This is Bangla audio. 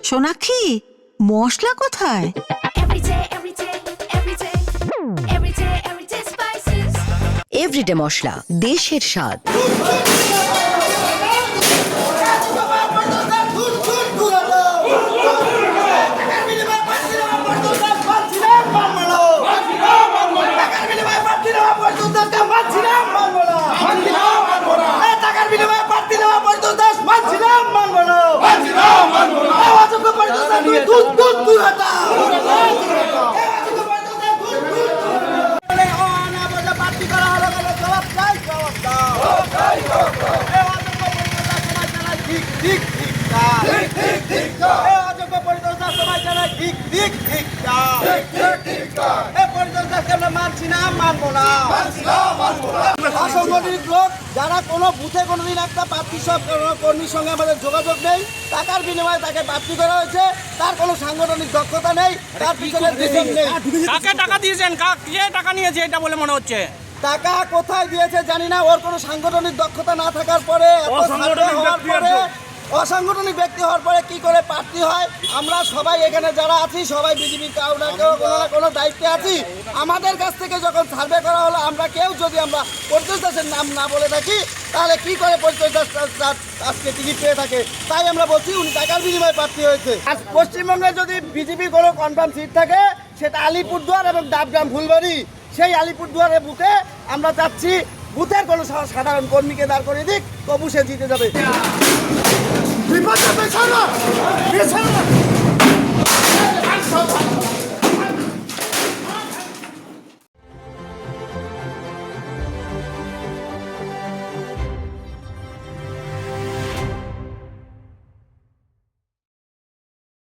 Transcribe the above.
সোনাক্ষী, মশলা কোথায়? এভরিডে মশলা, দেশের স্বাদ। অসংগঠিত লোক যারা কোনো বুথে কোনোদিন একটা প্রার্থী সব কর্মীর সঙ্গে আমাদের যোগাযোগ নেই, টাকার বিনিময়ে তাকে প্রার্থী করা হয়েছে, তার কোনো সাংগঠনিক দক্ষতা নেই, তার পিছনে নেই। কাকে টাকা দিয়েছেন, কে টাকা নিয়েছে এটা বলে মনে হচ্ছে? টাকা কোথায় দিয়েছে জানি না, ওর কোনো সাংগঠনিক দক্ষতা না থাকার পরে, অসাংগঠনিক ব্যক্তি হওয়ার পরে কি করে প্রার্থী হয়? আমরা সবাই এখানে যারা আছি সবাই বিজেপি কাউ না কেউ কোনো না কোনো দায়িত্বে আছি। আমাদের কাছ থেকে যখন সার্ভে করা হলো, আমরা কেউ যদি আমরা পরিতোষ দাসের নাম না বলে থাকি, তাহলে কি করে পরিতোষ দাস আজকে টিকিট পেয়ে থাকে? তাই আমরা বলছি উনি টাকার বিনিময়ে প্রার্থী হয়েছে। আজ পশ্চিমবঙ্গে যদি বিজেপি কোনো কনফার্ম সিট থাকে, সেটা আলিপুরদুয়ার এবং ডাবগ্রাম ফুলবাড়ি। সেই আলিপুরদুয়ারের বুথে আমরা চাচ্ছি বুথের কোনো সাধারণ কর্মীকে দাঁড় করে দিক, তবু সে জিতে যাবে।